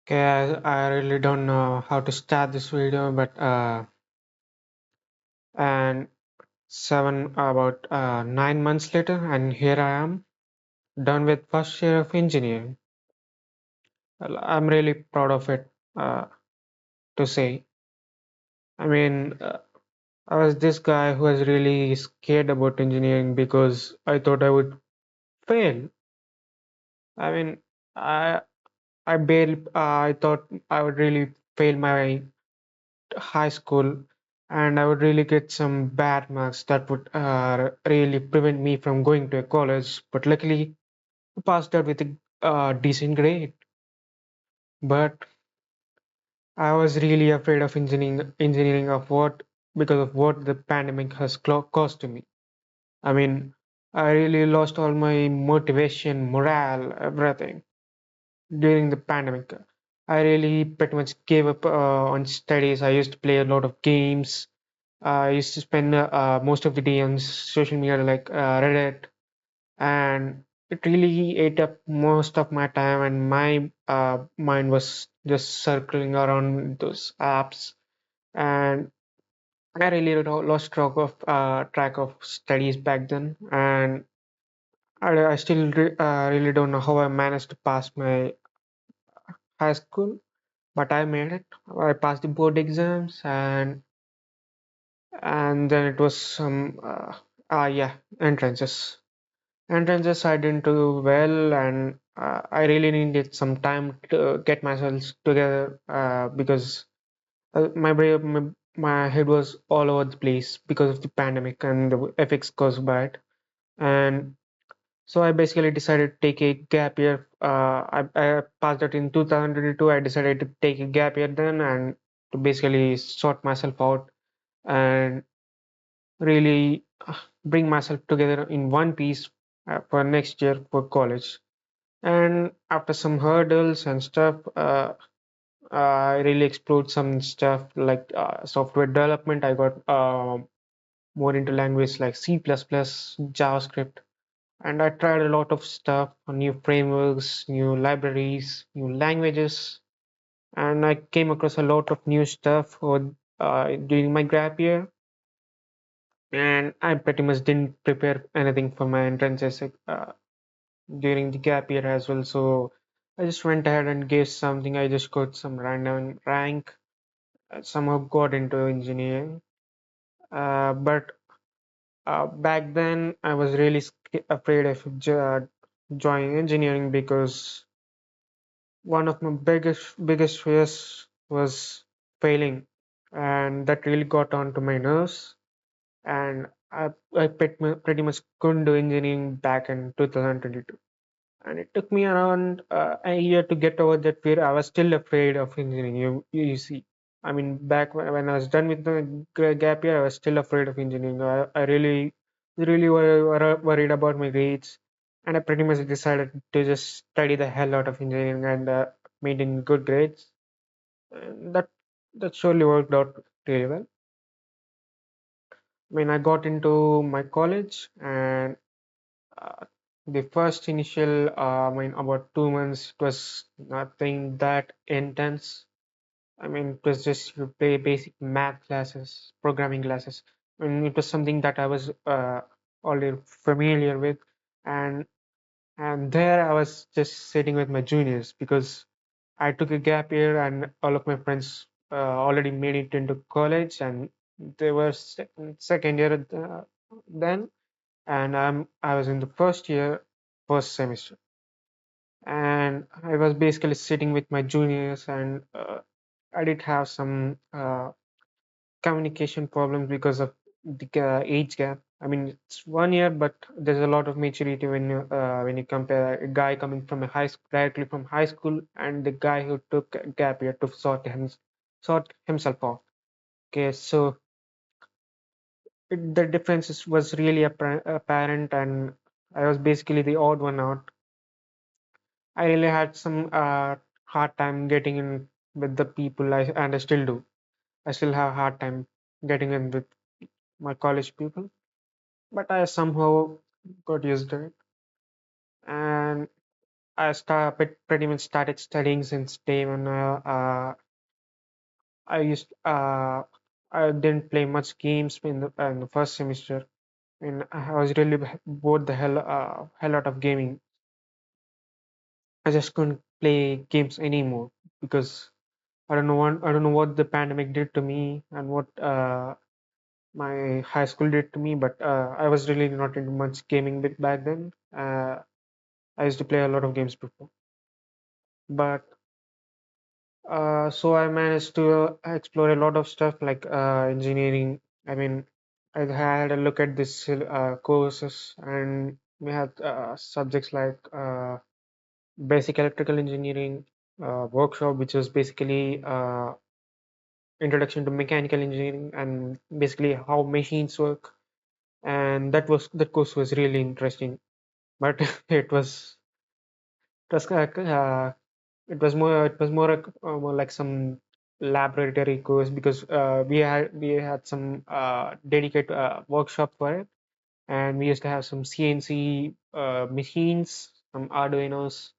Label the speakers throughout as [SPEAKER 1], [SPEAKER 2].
[SPEAKER 1] Okay, I really don't know how to start this video, but and seven about 9 months later, and here I am, done with first year of engineering. Well, I'm really proud of it. To say, I mean, I was this guy who was really scared about engineering because I thought I would fail. I mean, I I thought I would really fail my high school and I would really get some bad marks that would really prevent me from going to a college. But luckily, I passed out with a decent grade. But I was really afraid of engineering of what because of what the pandemic has caused to me. I mean, I really lost all my motivation, morale, everything during the pandemic. I really pretty much gave up on studies. I used to play a lot of games. I used to spend most of the day on social media like Reddit, and it really ate up most of my time, and my mind was just circling around those apps, and I really lost track of studies back then, and I still really don't know how I managed to pass my high school, but I made it. I passed the board exams, and then it was some yeah, entrances. Entrances I didn't do well, and I really needed some time to get myself together because my head was all over the place because of the pandemic and the effects caused by it. And so I basically decided to take a gap year. I passed out in 2022. I decided to take a gap year then and to basically sort myself out and really bring myself together in one piece for next year for college. And after some hurdles and stuff, I really explored some stuff like software development. I got more into language like C++, JavaScript, and I tried a lot of stuff, new frameworks, new libraries, new languages, and I came across a lot of new stuff during my gap year. And I pretty much didn't prepare anything for my entrances during the gap year as well. So I just went ahead and gave something. I just got some random rank, somehow got into engineering. But back then, I was really afraid of joining engineering because one of my biggest fears was failing, and that really got onto my nerves. And I pretty much couldn't do engineering back in 2022. And it took me around a year to get over that fear. I was still afraid of engineering. You see, I mean, back when I was done with the gap year, I was still afraid of engineering. I really worried about my grades, and I pretty much decided to just study the hell out of engineering and maintain good grades. And that surely worked out really well. I mean, I got into my college, and Uh, the first initial, I mean, about 2 months, it was nothing that intense. I mean, it was just you play basic math classes, programming classes. I mean, it was something that I was already familiar with, and there I was just sitting with my juniors because I took a gap year, and all of my friends already made it into college, and they were second year then, and I was in the first year, first semester, and I was basically sitting with my juniors, and I did have some communication problems because of the age gap. I mean, it's 1 year, but there's a lot of maturity when you compare a guy coming from a directly from high school and the guy who took a gap year to sort himself out. Okay, so the difference was really apparent, and I was basically the odd one out. I really had some hard time getting in with the people and I still do. I still have a hard time getting in with my college people, but I somehow got used to it. And pretty much started studying since day when I used I didn't play much games in the first semester. And I was really bored the hell lot of gaming. I just couldn't play games anymore because I don't know what the pandemic did to me and what my high school did to me, but I was really not into much gaming bit back then. I used to play a lot of games before, but so I managed to explore a lot of stuff like engineering. I mean, I had a look at this courses, and we had subjects like basic electrical engineering workshop, which was basically introduction to mechanical engineering and basically how machines work. And that course was really interesting, but it was it was more like some laboratory course because we had some dedicated workshop for it, and we used to have some CNC machines, some Arduinos,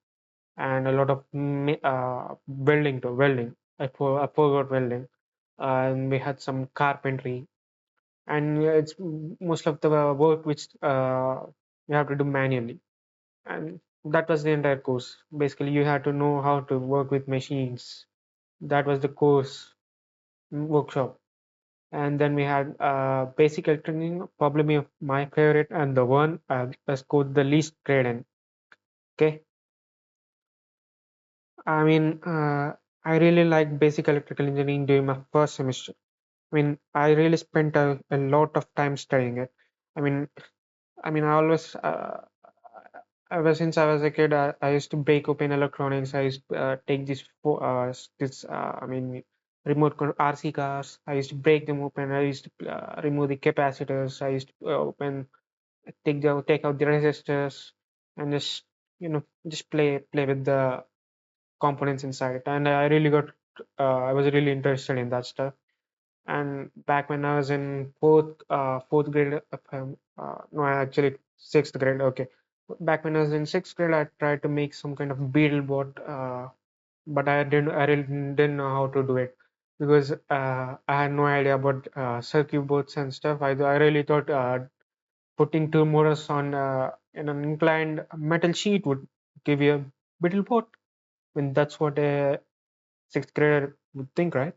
[SPEAKER 1] and a lot of welding. I forgot welding, and we had some carpentry, and it's most of the work which you have to do manually, and that was the entire course. Basically, you had to know how to work with machines. That was the course workshop. And then we had basic electronics, probably my favorite and the one I scored the least grade in. Okay, I mean, I really liked basic electrical engineering during my first semester. I mean, I really spent a lot of time studying it. I mean, I always, ever since I was a kid, I used to break open electronics. I used to take I mean, RC cars. I used to break them open. I used to remove the capacitors. I used to take out the resistors, and just just play with the components inside. And I was really interested in that stuff. And back when I was in fourth grade, no, actually sixth grade. Okay, back when I was in sixth grade, I tried to make some kind of beetle board, but I really didn't know how to do it because I had no idea about circuit boards and stuff. I really thought putting two motors on in an inclined metal sheet would give you a beetle board. I mean, that's what a sixth grader would think, right?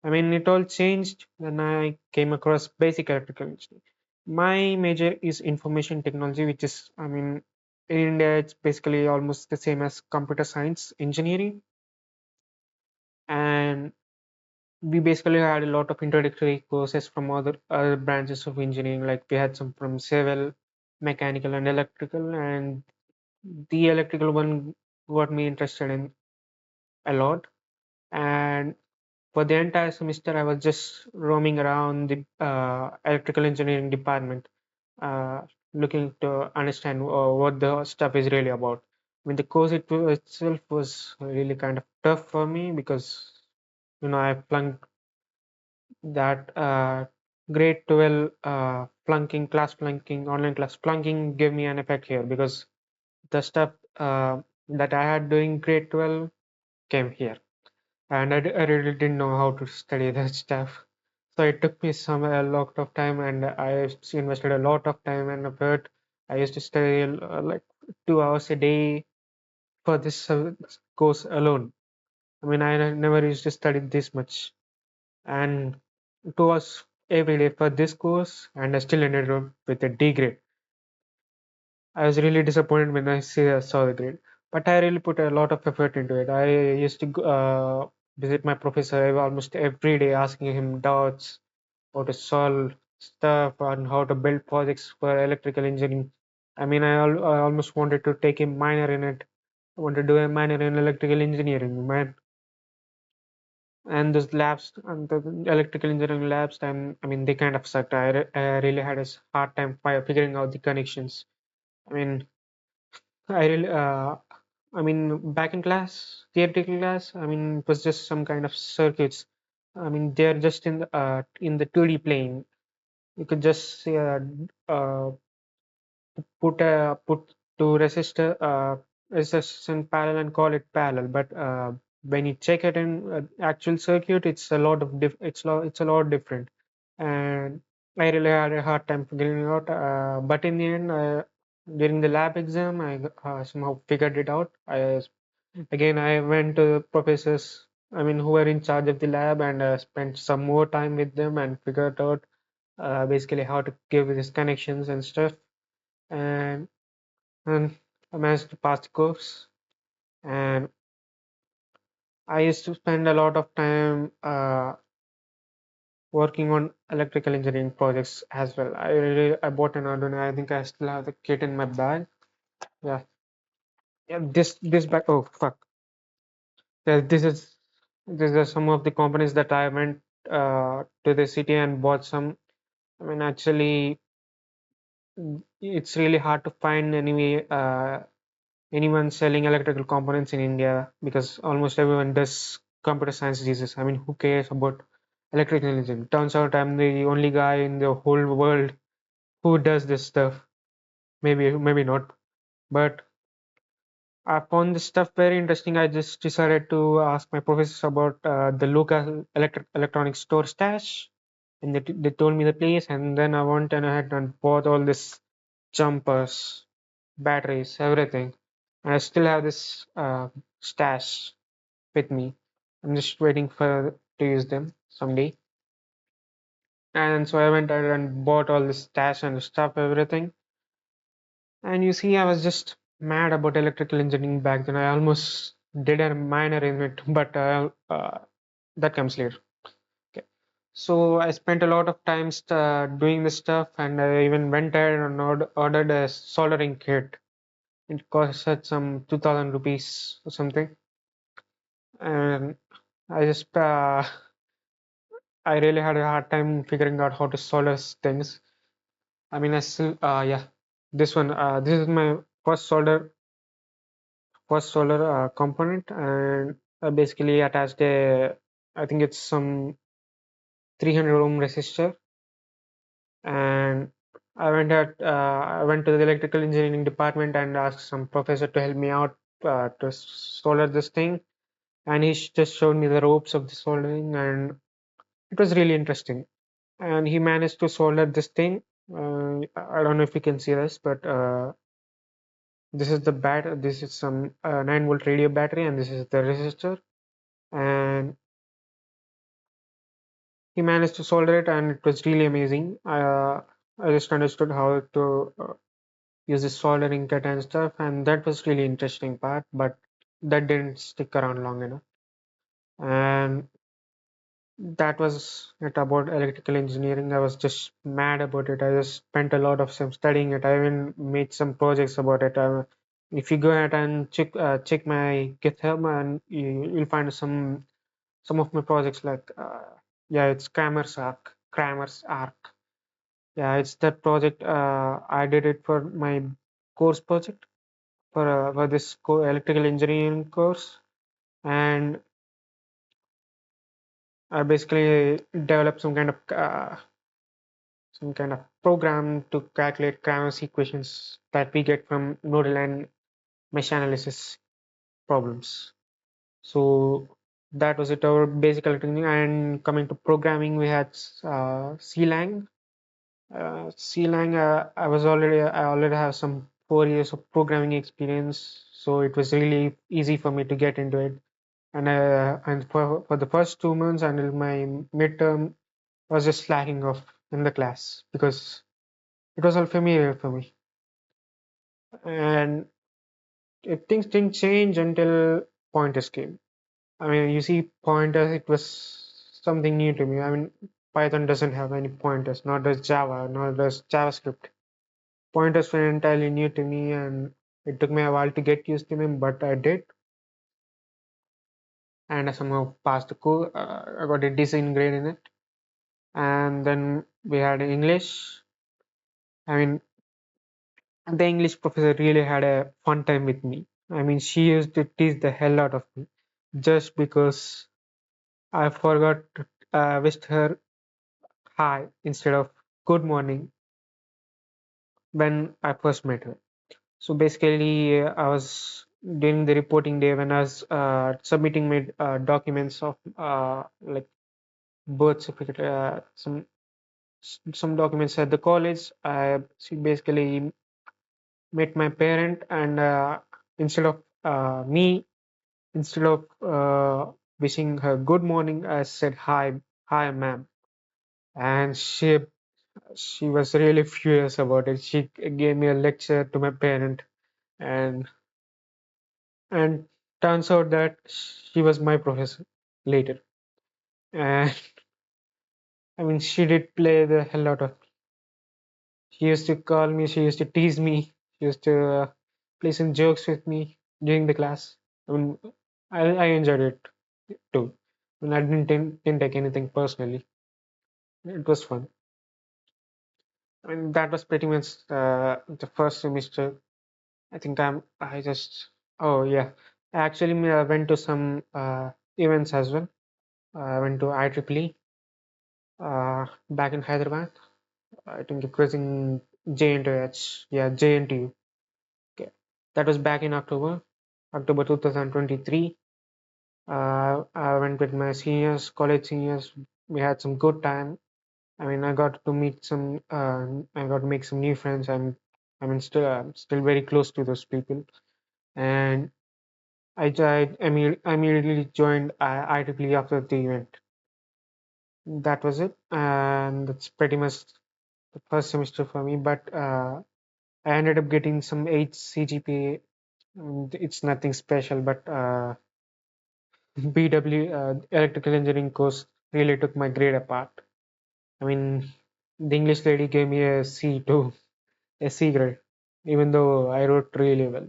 [SPEAKER 1] I mean, it all changed when I came across basic electrical engineering. My major is information technology, which is, I mean, in India, it's basically almost the same as computer science engineering. And we basically had a lot of introductory courses from other branches of engineering, like we had some from civil, mechanical, and electrical. And the electrical one got me interested in a lot. And for the entire semester, I was just roaming around the electrical engineering department, uh, looking to understand what the stuff is really about. I mean, the itself was really kind of tough for me because, I flunked that grade 12 online class flunking gave me an effect here because the stuff that I had doing grade 12 came here, and I really didn't know how to study that stuff. So it took me a lot of time, and I invested a lot of time and effort. I used to study like 2 hours a day for this course alone. I mean, I never used to study this much, and 2 hours every day for this course, and I still ended up with a D grade. I was really disappointed when saw the grade, but I really put a lot of effort into it. I used to visit my professor almost every day, asking him doubts, how to solve stuff, and how to build projects for electrical engineering. I mean, I almost wanted to take a minor in it. I wanted to do a minor in electrical engineering, man. And those labs and the electrical engineering labs, I mean, they kind of sucked. I really had a hard time figuring out the connections. I mean, I really, I mean, back in class, theoretical class, I mean, it was just some kind of circuits. I mean, they're just in the 2D plane. You could just put two resistor. it's just in parallel and call it parallel, but when you check it in actual circuit, it's a lot of it's a lot different, and I really had a hard time figuring it out. But in the end, during the lab exam, somehow figured it out. I went to the professors, I mean, who were in charge of the lab, and spent some more time with them and figured out basically how to give these connections and stuff. And and I managed to pass the course. And I used to spend a lot of time working on electrical engineering projects as well. I bought an Arduino. I think I still have the kit in my bag. Yeah, yeah. This bag. Oh fuck. Yeah, these are some of the components that I went to the city and bought some. I mean, actually, it's really hard to find anyone selling electrical components in India because almost everyone does computer science diseases. I mean, who cares about electrical engineering? Turns out I'm the only guy in the whole world who does this stuff. Maybe not. But I found this stuff very interesting. I just decided to ask my professors about the local electronic store stash, and they told me the place. And then I went and ahead and bought all this jumpers, batteries, everything. And I still have this stash with me. I'm just waiting for to use them someday. And so I went ahead and bought all this stash and stuff, everything. And you see, I was just mad about electrical engineering back then. I almost did a minor in it, but that comes later. Okay. So I spent a lot of time doing this stuff, and I even went ahead and ordered a soldering kit. It costed some 2000 rupees or something. And I just, I really had a hard time figuring out how to solder things. I mean, I still, yeah, this is my first solar component, and I basically attached I think it's some 300 ohm resistor, and I went to the electrical engineering department and asked some professor to help me out to solder this thing, and he just showed me the ropes of the soldering, and it was really interesting. And he managed to solder this thing. I don't know if you can see this, but this is the this is some 9-volt radio battery, and this is the resistor. And he managed to solder it, and it was really amazing. I just understood how to use the soldering kit and stuff, and that was really interesting part, but that didn't stick around long enough. And that was it about electrical engineering. I was just mad about it. I just spent a lot of time studying it. I even made some projects about it. If you go ahead and check my GitHub, and you'll find some of my projects like yeah, it's Kramer's arc. Yeah, it's that project. I did it for my course project for this electrical engineering course, and I basically developed some kind of program to calculate Kramer's equations that we get from nodal and mesh analysis problems. So that was it, our basic electrical. And coming to programming, we had CLang. CLang, I already have some 4 years of programming experience, so it was really easy for me to get into it. And for the first 2 months until my midterm, I was just slacking off in the class because it was all familiar for me. And things didn't change until pointers came. I mean, you see, pointers, it was something new to me. I mean, Python doesn't have any pointers, nor does Java, nor does JavaScript. Pointers were entirely new to me, and it took me a while to get used to them, but I did, and I somehow passed the course. I got a decent grade in it. And then we had English. I mean, the English professor really had a fun time with me. I mean, she used to tease the hell out of me just because I forgot to wished her hi instead of good morning when I first met her. So basically, I was during the reporting day when I was submitting my documents of like birth certificate, some documents at the college. She basically met my parent, and instead of me, instead of wishing her good morning, I said hi, ma'am, and she was really furious about it. She gave me a lecture to my parent, and and turns out that she was my professor later. And I mean, she did play the hell out of. She used to call me. She used to tease me. She used to play some jokes with me during the class. I mean, I enjoyed it too. I mean, I didn't take anything personally. It was fun. I mean, that was pretty much the first semester. I think I just, oh yeah. I actually went to some events as well. I went to IEEE back in Hyderabad. I think it was in JNTH. Yeah, JNTU. Okay. That was back in October 2023. I went with my seniors, college seniors. We had some good time. I mean, I got to meet some, I got to make some new friends. I'm still very close to those people. And I immediately joined IEEE after the event. That was it, and that's pretty much the first semester for me. But I ended up getting some 8 CGPA. It's nothing special, but BW electrical engineering course really took my grade apart. I mean, the English lady gave me a C too, a C grade, even though I wrote really well.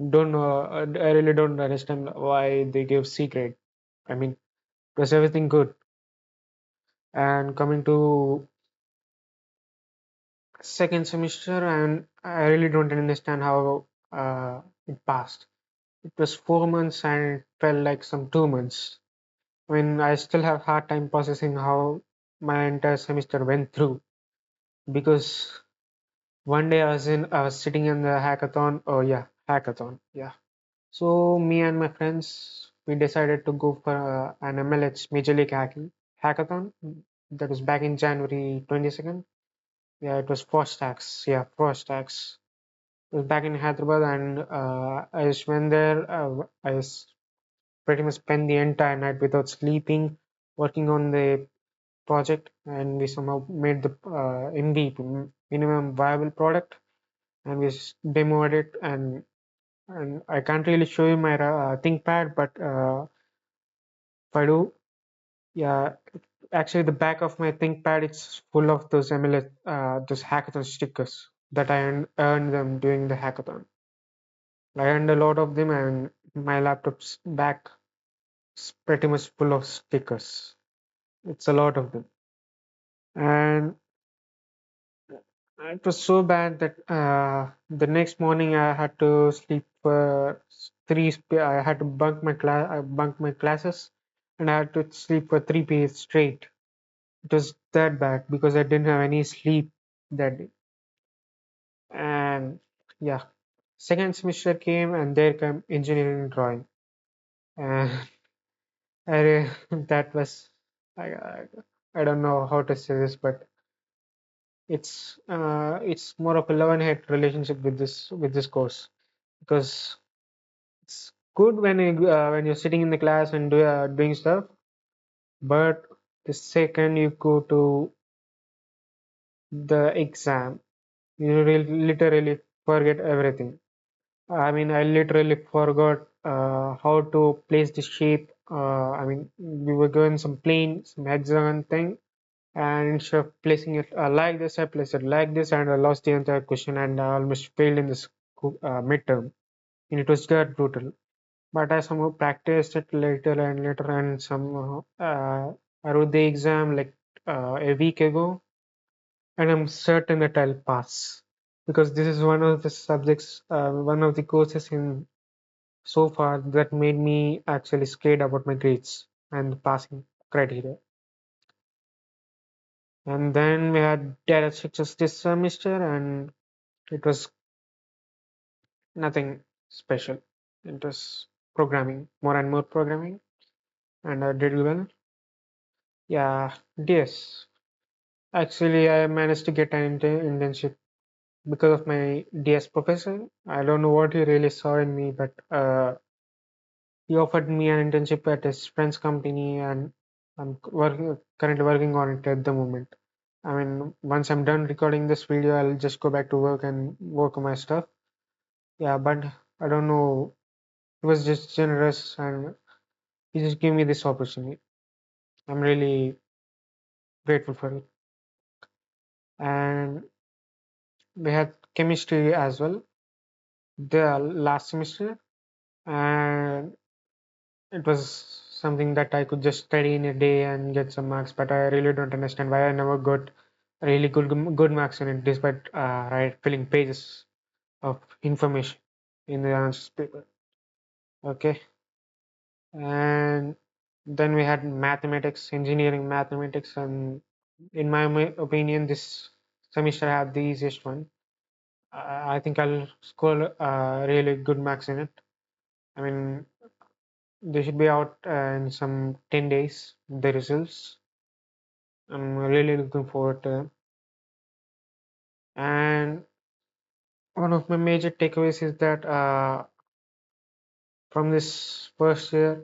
[SPEAKER 1] Don't know, I really don't understand why they gave C grade. I mean, it was everything good. And coming to second semester, and I really don't understand how it passed. It was 4 months and it felt like some 2 months. I mean, I still have hard time processing how my entire semester went through because one day I was sitting in the hackathon. Oh yeah, hackathon. Yeah. So me and my friends we decided to go for an MLH Major League Hackathon. That was back in January 22nd. Yeah, it was Frostax. Yeah, Frostax. It was back in Hyderabad, and I just went there. I just pretty much spent the entire night without sleeping, working on the project, and we somehow made the MVP, minimum viable product, and we demoed it. And I can't really show you my ThinkPad, but if I do, yeah, actually the back of my ThinkPad it's full of those MLS, those hackathon stickers that I earned them during the hackathon. I earned a lot of them, and my laptop's back is pretty much full of stickers. It's a lot of them, and it was so bad that the next morning I had to sleep for I had to bunk my classes, and I had to sleep for 3 periods straight. It was that bad because I didn't have any sleep that day. And yeah, second semester came, and there came engineering drawing, and that was I, I I don't know how to say this, but it's more of a love and hate relationship with this course because it's good when you're sitting in the class and doing stuff, but the second you go to the exam, you literally forget everything. I mean, I literally forgot how to place the shape. I mean, we were given some plane, some hexagon thing, and instead of placing it like this, I placed it like this, and I lost the entire question, and I almost failed in this midterm. And it was that brutal. But I somehow practiced it later and later, and somehow I wrote the exam like a week ago, and I'm certain that I'll pass because this is one of the subjects, one of the courses in so far that made me actually scared about my grades and the passing criteria. And then we had data structures this semester, and it was nothing. special. It was programming, more and more programming, and I did well. Yeah, DS. Actually, I managed to get an internship because of my DS professor. I don't know what he really saw in me, but he offered me an internship at his friend's company, and I'm currently working on it at the moment. I mean, once I'm done recording this video, I'll just go back to work and work on my stuff. Yeah, but I don't know. He was just generous and he just gave me this opportunity. I'm really grateful for it. And we had chemistry as well the last semester, and it was something that I could just study in a day and get some marks. But I really don't understand why I never got really good marks in it, despite filling pages of information in the answers paper. Okay, and then we had mathematics, engineering mathematics, and in my opinion, this semester I had the easiest one. I think I'll score really good marks in it. I mean, they should be out in some 10 days, the results. I'm really looking forward to them. And one of my major takeaways is that from this first year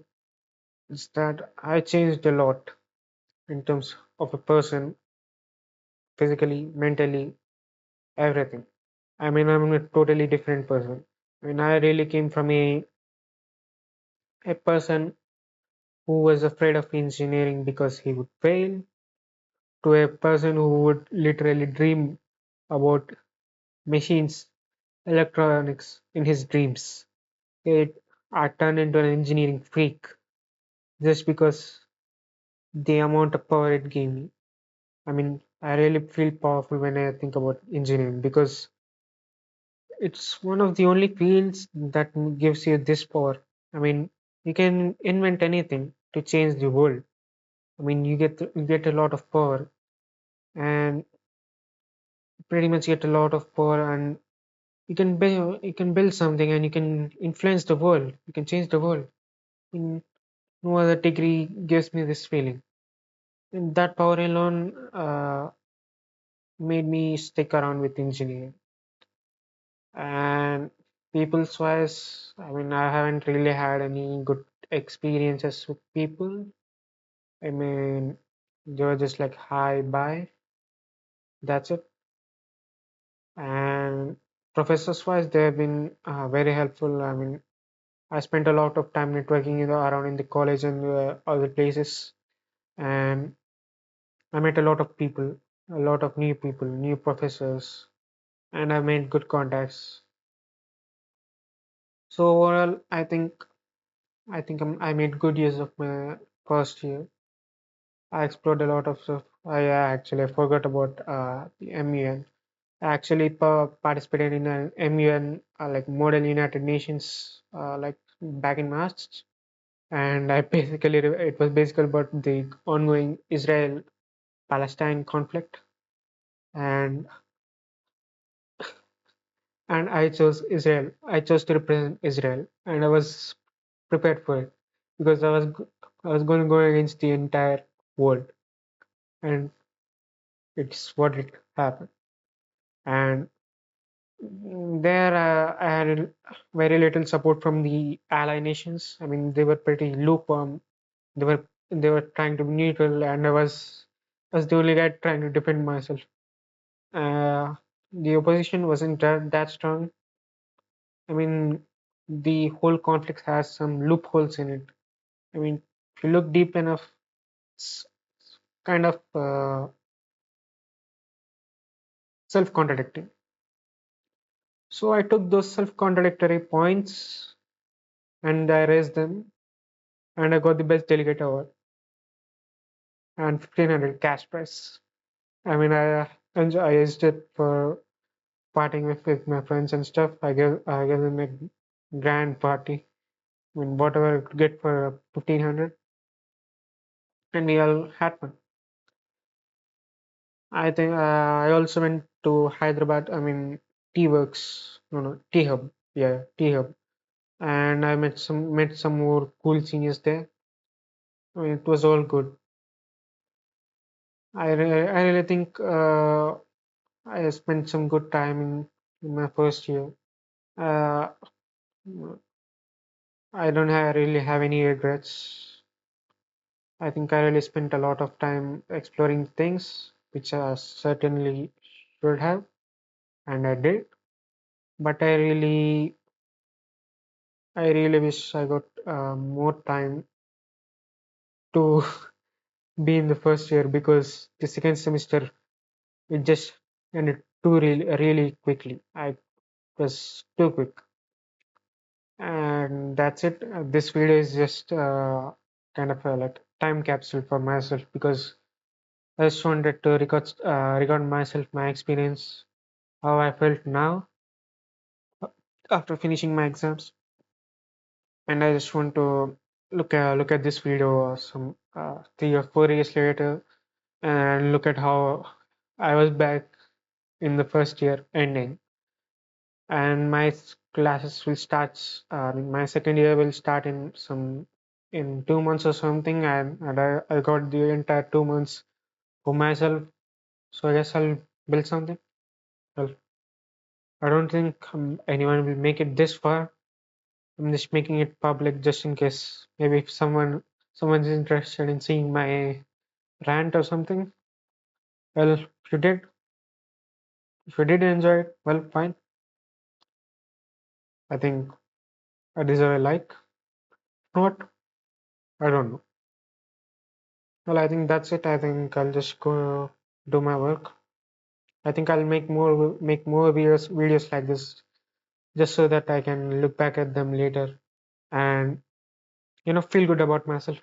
[SPEAKER 1] is that I changed a lot in terms of a person, physically, mentally, everything. I mean, I'm a totally different person. I mean, I really came from a person who was afraid of engineering because he would fail to a person who would literally dream about machines, electronics in his dreams. It I turned into an engineering freak just because the amount of power it gave me. I mean, I really feel powerful when I think about engineering because it's one of the only fields that gives you this power. I mean, you can invent anything to change the world. I mean, you get a lot of power and pretty much get a lot of power, and you can build something and you can influence the world. You can change the world. In no other degree gives me this feeling. And that power alone made me stick around with engineering. And people's wise, I mean, I haven't really had any good experiences with people. I mean, they were just like, hi, bye, that's it. And professors wise, they have been very helpful. I mean, I spent a lot of time networking around in the college and other places, and I met a lot of people, a lot of new people, new professors, and I made good contacts. So overall, I made good use of my first year. I explored a lot of stuff. I forgot about the MUN. I actually participated in an MUN like Model United Nations like back in March, and I basically it was basically about the ongoing Israel-Palestine conflict, and I chose Israel. I chose to represent Israel, and I was prepared for it because I was going to go against the entire world, and it's what it happened. And there I had very little support from the ally nations. I mean, they were pretty lukewarm. They were trying to be neutral, and I was the only guy trying to defend myself. Uh, the opposition wasn't that strong. I mean, the whole conflict has some loopholes in it. I mean, if you look deep enough, it's kind of self-contradicting. So I took those self-contradictory points and I raised them, and I got the best delegate award and 1500 cash prize. I mean, I used it for partying with my friends and stuff. I gave them a grand party. I mean, whatever I could get for 1500, and we all had fun. I think I also went to Hyderabad. I mean, T Works, no, no, T Hub. Yeah, T Hub. and I met some more cool seniors there. I mean, it was all good. I really think I spent some good time in my first year. Uh, I don't really have any regrets. I think I really spent a lot of time exploring things, which I certainly should have, and I did. But I really wish I got more time to be in the first year because the second semester it just ended really quickly. I was too quick, and that's it. This video is just kind of a like time capsule for myself because I just wanted to record myself, my experience, how I felt now after finishing my exams, and I just want to look at this video some 3 or 4 years later and look at how I was back in the first year ending, and classes will start. My second year will start in 2 months or something, and I got the entire 2 months for myself. So I guess I'll build something. Well, I don't think anyone will make it this far. I'm just making it public just in case. Maybe if someone's interested in seeing my rant or something. Well, if you did enjoy it, well, fine. I think I deserve a like. Not, I don't know. Well, I think that's it. I think I'll just go do my work. I think I'll make more videos like this just so that I can look back at them later and feel good about myself.